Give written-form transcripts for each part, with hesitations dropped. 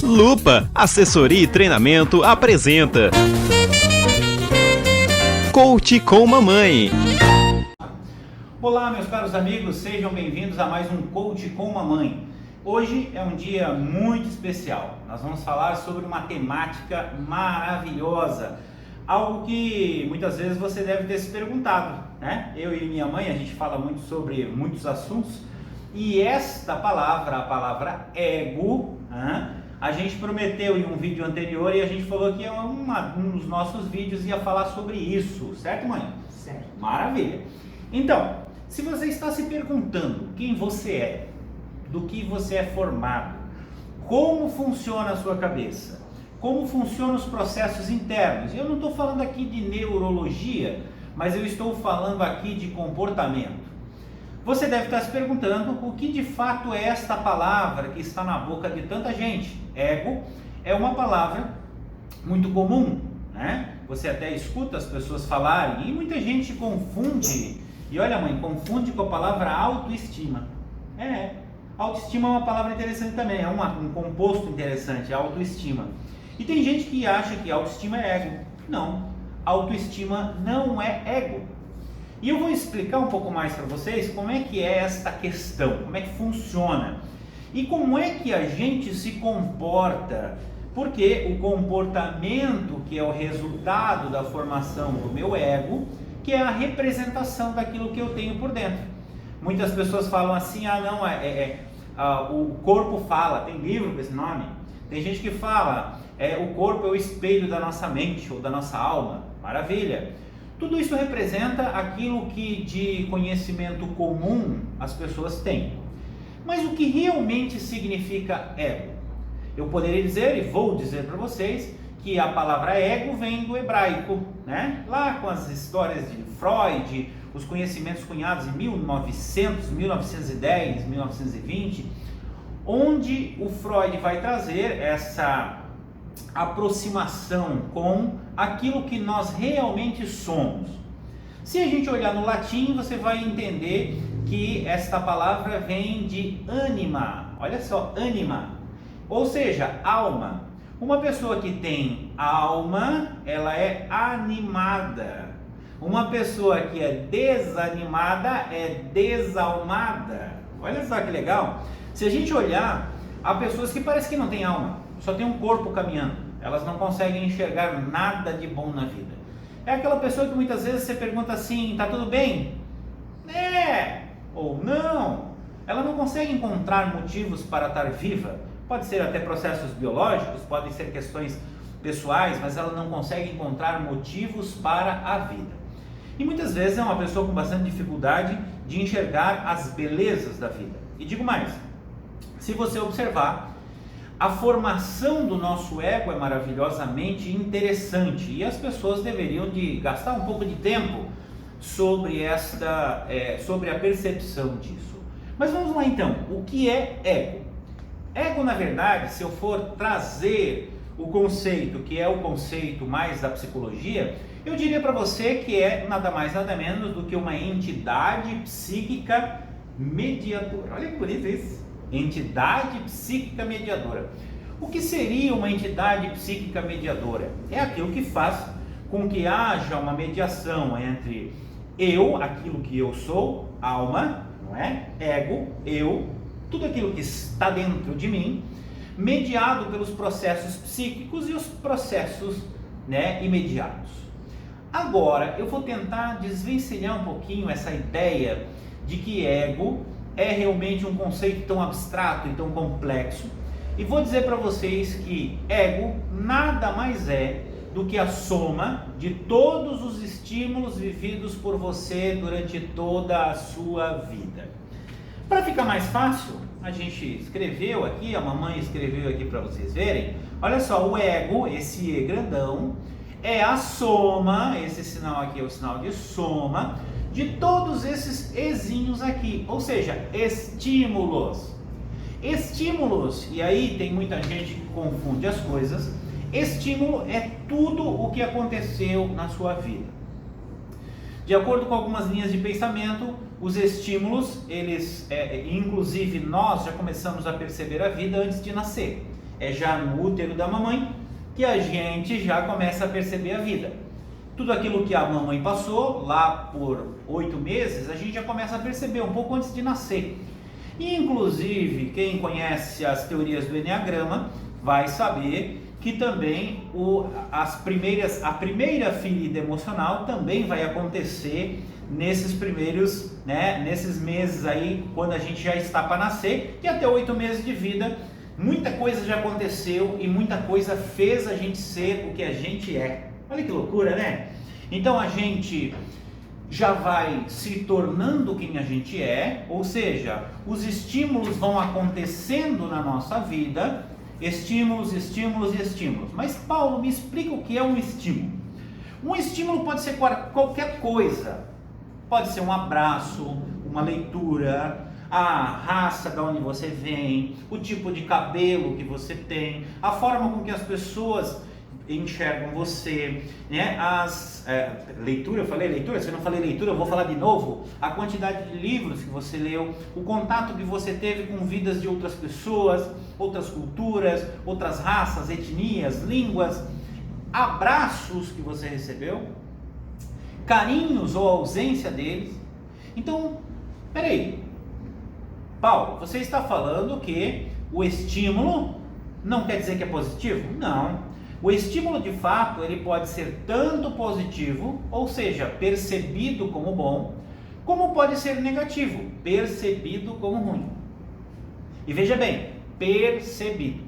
Lupa, assessoria e treinamento apresenta Coach com Mamãe. Olá, meus caros amigos, sejam bem-vindos a mais um Coach com Mamãe. Hoje é um dia muito especial. Nós vamos falar sobre uma temática maravilhosa, algo que muitas vezes você deve ter se perguntado, né? Eu e minha mãe, a gente fala muito sobre muitos assuntos e esta palavra, a palavra ego, a gente prometeu em um vídeo anterior e a gente falou que um dos nossos vídeos ia falar sobre isso, certo, mãe? Certo. Maravilha. Então, se você está se perguntando quem você é, do que você é formado, como funciona a sua cabeça, como funcionam os processos internos, eu não estou falando aqui de neurologia, mas eu estou falando aqui de comportamento. Você deve estar se perguntando o que de fato é esta palavra que está na boca de tanta gente. Ego é uma palavra muito comum, né? Você até escuta as pessoas falarem e muita gente confunde, e olha mãe, confunde com a palavra autoestima. Autoestima é uma palavra interessante também, é um composto interessante, autoestima. E tem gente que acha que autoestima é ego. Não, autoestima não é ego. E eu vou explicar um pouco mais para vocês como é que é esta questão, como é que funciona e como é que a gente se comporta, porque o comportamento que é o resultado da formação do meu ego, que é a representação daquilo que eu tenho por dentro. Muitas pessoas falam assim, o corpo fala, tem livro com esse nome, tem gente que fala, o corpo é o espelho da nossa mente ou da nossa alma, maravilha. Tudo isso representa aquilo que de conhecimento comum as pessoas têm. Mas o que realmente significa ego? Eu poderia dizer, e vou dizer para vocês, que a palavra ego vem do hebraico, né? Lá com as histórias de Freud, os conhecimentos cunhados em 1900, 1910, 1920, onde o Freud vai trazer essa aproximação com aquilo que nós realmente somos. Se a gente olhar no latim, você vai entender que esta palavra vem de anima. Olha só, anima, ou seja, alma. Uma pessoa que tem alma, ela é animada. Uma pessoa que é desanimada é desalmada. Olha só que legal. Se a gente olhar, há pessoas que parece que não têm alma, só tem um corpo caminhando. Elas não conseguem enxergar nada de bom na vida. É aquela pessoa que muitas vezes você pergunta assim, tá tudo bem? Ou não. Ela não consegue encontrar motivos para estar viva. Pode ser até processos biológicos, podem ser questões pessoais, mas ela não consegue encontrar motivos para a vida. E muitas vezes é uma pessoa com bastante dificuldade de enxergar as belezas da vida. E digo mais, se você observar, a formação do nosso ego é maravilhosamente interessante e as pessoas deveriam de gastar um pouco de tempo sobre sobre a percepção disso. Mas vamos lá então, o que é ego? Ego, na verdade, se eu for trazer o conceito, que é o conceito mais da psicologia, eu diria para você que é nada mais nada menos do que uma entidade psíquica mediadora. Olha que bonito isso. Entidade psíquica mediadora. O que seria uma entidade psíquica mediadora? É aquilo que faz com que haja uma mediação entre eu, aquilo que eu sou, alma, não é? Ego, eu, tudo aquilo que está dentro de mim, mediado pelos processos psíquicos e os processos, imediatos. Agora, eu vou tentar desvencilhar um pouquinho essa ideia de que ego é realmente um conceito tão abstrato e tão complexo. E vou dizer para vocês que ego nada mais é do que a soma de todos os estímulos vividos por você durante toda a sua vida. Para ficar mais fácil, a gente escreveu aqui, a mamãe escreveu aqui para vocês verem. Olha só, o ego, esse E grandão, é a soma, esse sinal aqui é o sinal de soma, de todos esses Ezinhos aqui, ou seja, estímulos. Estímulos, e aí tem muita gente que confunde as coisas. Estímulo é tudo o que aconteceu na sua vida. De acordo com algumas linhas de pensamento, os estímulos, eles, inclusive nós já começamos a perceber a vida antes de nascer. é já no útero da mamãe que a gente já começa a perceber a vida. Tudo aquilo que a mamãe passou lá por 8 meses, a gente já começa a perceber um pouco antes de nascer. E, inclusive, quem conhece as teorias do Eneagrama vai saber que também a primeira ferida emocional também vai acontecer nesses primeiros, nesses meses aí, quando a gente já está para nascer, e até 8 meses de vida, muita coisa já aconteceu e muita coisa fez a gente ser o que a gente é. Olha que loucura, né? Então a gente já vai se tornando quem a gente é, ou seja, os estímulos vão acontecendo na nossa vida, estímulos, estímulos e estímulos. Mas Paulo, me explica o que é um estímulo. Um estímulo pode ser qualquer coisa, pode ser um abraço, uma leitura, a raça de onde você vem, o tipo de cabelo que você tem, a forma com que as pessoas enxergam você, né? Leitura, eu falei leitura, se eu não falei leitura eu vou falar de novo, a quantidade de livros que você leu, o contato que você teve com vidas de outras pessoas, outras culturas, outras raças, etnias, línguas, abraços que você recebeu, carinhos ou ausência deles. Então, peraí, Paulo, você está falando que o estímulo não quer dizer que é positivo? Não. O estímulo, de fato, ele pode ser tanto positivo, ou seja, percebido como bom, como pode ser negativo, percebido como ruim. E veja bem, percebido.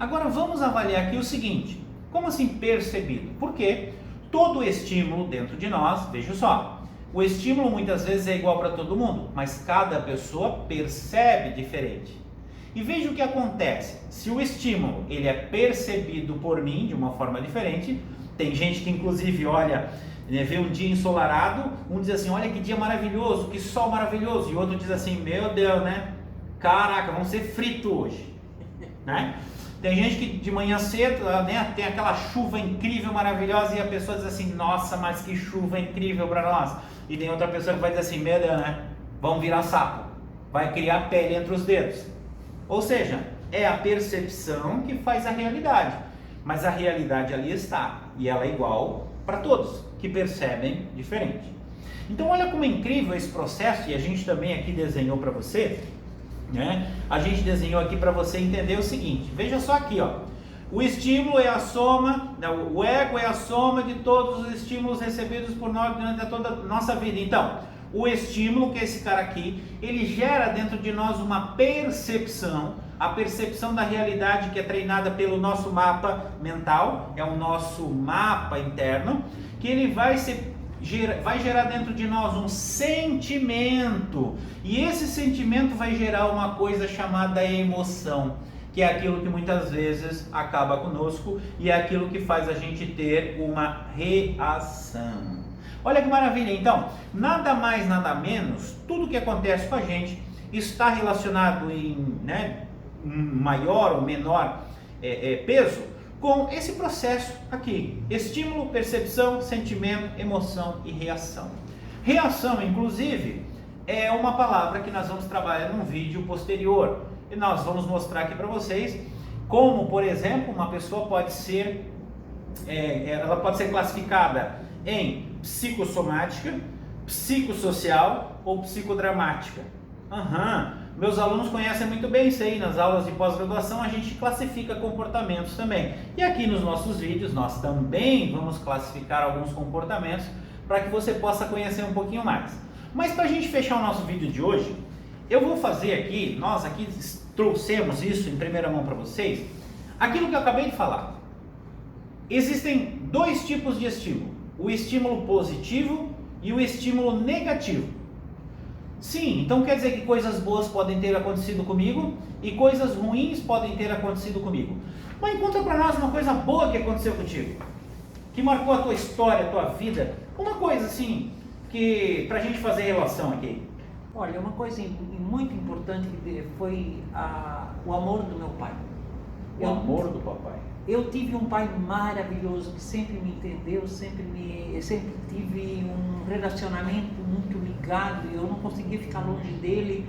Agora vamos avaliar aqui o seguinte, como assim percebido? Porque todo estímulo dentro de nós, veja só, o estímulo muitas vezes é igual para todo mundo, mas cada pessoa percebe diferente. E veja o que acontece, se o estímulo ele é percebido por mim de uma forma diferente, tem gente que inclusive olha, vê um dia ensolarado, um diz assim, olha que dia maravilhoso, que sol maravilhoso, e outro diz assim, meu Deus, né, caraca, vamos ser frito hoje, né? Tem gente que de manhã cedo, né, tem aquela chuva incrível, maravilhosa, e a pessoa diz assim, nossa, mas que chuva incrível para nós, e tem outra pessoa que vai dizer assim, meu Deus, né, vamos virar sapo, vai criar pele entre os dedos. Ou seja, é a percepção que faz a realidade, mas a realidade ali está, e ela é igual para todos, que percebem diferente. Então olha como é incrível esse processo, e a gente também aqui desenhou para você, né? A gente desenhou aqui para você entender o seguinte, veja só aqui, ó, o estímulo é a soma, o ego é a soma de todos os estímulos recebidos por nós durante toda a nossa vida. Então, o estímulo, que é esse cara aqui, ele gera dentro de nós uma percepção, a percepção da realidade que é treinada pelo nosso mapa mental, é o nosso mapa interno, que ele vai gerar dentro de nós um sentimento, e esse sentimento vai gerar uma coisa chamada emoção, que é aquilo que muitas vezes acaba conosco e é aquilo que faz a gente ter uma reação. Olha que maravilha, então, nada mais, nada menos, tudo que acontece com a gente está relacionado em maior ou menor peso com esse processo aqui, estímulo, percepção, sentimento, emoção e reação. Reação, inclusive, é uma palavra que nós vamos trabalhar num vídeo posterior, e nós vamos mostrar aqui para vocês como, por exemplo, uma pessoa pode ser, ela pode ser classificada em psicossomática, psicossocial ou psicodramática. Meus alunos conhecem muito bem isso aí, nas aulas de pós-graduação a gente classifica comportamentos também. E aqui nos nossos vídeos nós também vamos classificar alguns comportamentos para que você possa conhecer um pouquinho mais. Mas para a gente fechar o nosso vídeo de hoje, eu vou fazer aqui, nós aqui trouxemos isso em primeira mão para vocês, aquilo que eu acabei de falar. Existem dois tipos de estímulo, o estímulo positivo e o estímulo negativo. Sim, então quer dizer que coisas boas podem ter acontecido comigo e coisas ruins podem ter acontecido comigo. Mas conta para nós uma coisa boa que aconteceu contigo, que marcou a tua história, a tua vida, uma coisa assim, que pra gente fazer relação aqui. Olha, uma coisa muito importante foi o amor do meu pai. O amor do papai. Eu tive um pai maravilhoso que sempre me entendeu, sempre tive um relacionamento muito ligado, eu não conseguia ficar longe dele,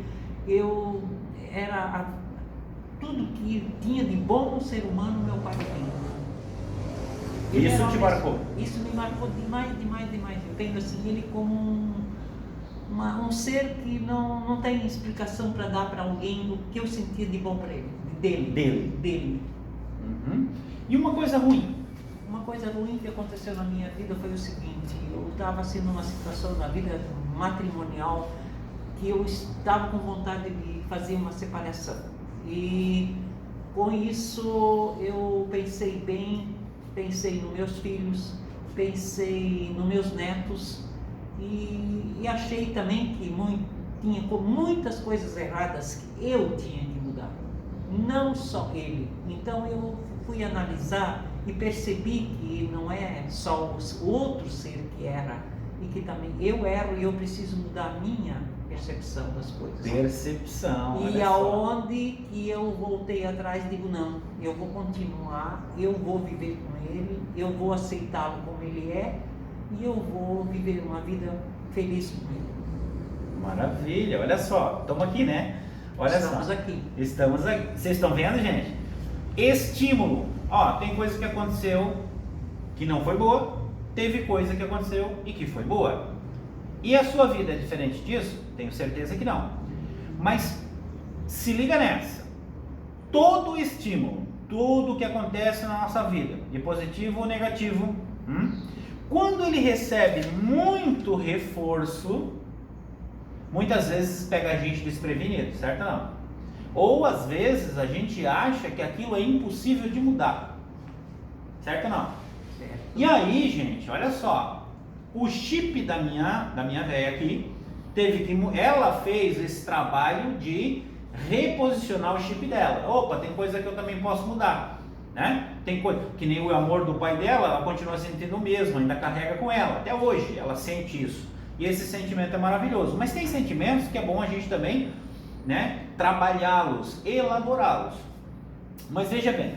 tudo que tinha de bom no ser humano, meu pai tem. Isso te marcou? Isso me marcou demais. Eu tenho assim ele como um ser que não tem explicação para dar para alguém o que eu sentia de bom para ele, dele. Uhum. E uma coisa ruim? Uma coisa ruim que aconteceu na minha vida foi o seguinte: eu estava assim numa situação na vida matrimonial que eu estava com vontade de fazer uma separação. E com isso eu pensei bem, pensei nos meus filhos, pensei nos meus netos e achei também que tinha muitas coisas erradas que eu tinha que mudar, não só ele. Então eu fui analisar e percebi que não é só o outro ser que erra, e que também eu erro e eu preciso mudar a minha percepção das coisas. Percepção. E aonde que eu voltei atrás, digo não, eu vou continuar, eu vou viver com ele, eu vou aceitá-lo como ele é e eu vou viver uma vida feliz com ele. Maravilha, olha só, estamos aqui, né? Olha Estamos só. aqui. Estamos aqui. Vocês estão vendo, gente? Estímulo. Ó, tem coisa que aconteceu que não foi boa, teve coisa que aconteceu e que foi boa. E a sua vida é diferente disso? Tenho certeza que não. Mas se liga nessa. Todo estímulo, tudo que acontece na nossa vida, de positivo ou negativo, quando ele recebe muito reforço, muitas vezes pega a gente desprevenido, certo ou não? Ou às vezes a gente acha que aquilo é impossível de mudar, certo ou não? Certo. E aí, gente, olha só, o chip da minha véia aqui, ela fez esse trabalho de reposicionar o chip dela. Opa, tem coisa que eu também posso mudar, né? Tem coisa, que nem o amor do pai dela, ela continua sentindo o mesmo, ainda carrega com ela, até hoje ela sente isso. E esse sentimento é maravilhoso. Mas tem sentimentos que é bom a gente também, né, trabalhá-los, elaborá-los. Mas veja bem,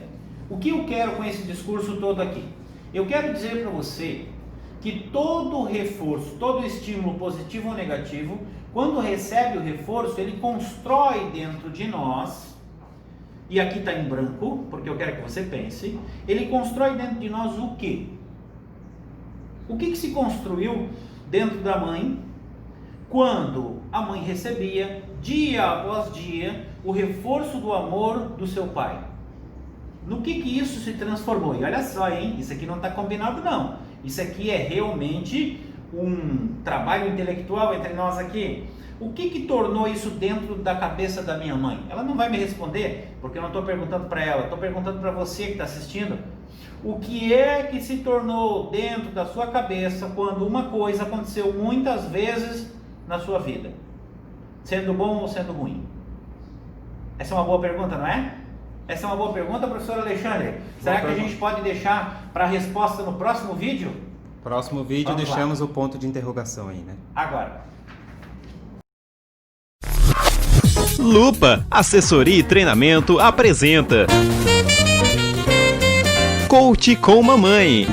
o que eu quero com esse discurso todo aqui? Eu quero dizer para você que todo reforço, todo estímulo positivo ou negativo, quando recebe o reforço, ele constrói dentro de nós, e aqui está em branco, porque eu quero que você pense, ele constrói dentro de nós o quê? O que se construiu dentro da mãe, quando a mãe recebia, dia após dia, o reforço do amor do seu pai? No que isso se transformou? E olha só, hein? Isso aqui não está combinado não. Isso aqui é realmente um trabalho intelectual entre nós aqui. O que tornou isso dentro da cabeça da minha mãe? Ela não vai me responder, porque eu não estou perguntando para ela, estou perguntando para você que está assistindo. O que é que se tornou dentro da sua cabeça quando uma coisa aconteceu muitas vezes na sua vida? Sendo bom ou sendo ruim? Essa é uma boa pergunta, não é? Essa é uma boa pergunta, professor Alexandre. Será que a gente pode deixar para a resposta no próximo vídeo? Próximo vídeo Vamos deixamos lá. o ponto de interrogação aí, né? Agora. Lupa Assessoria e Treinamento apresenta Coach com Mamãe.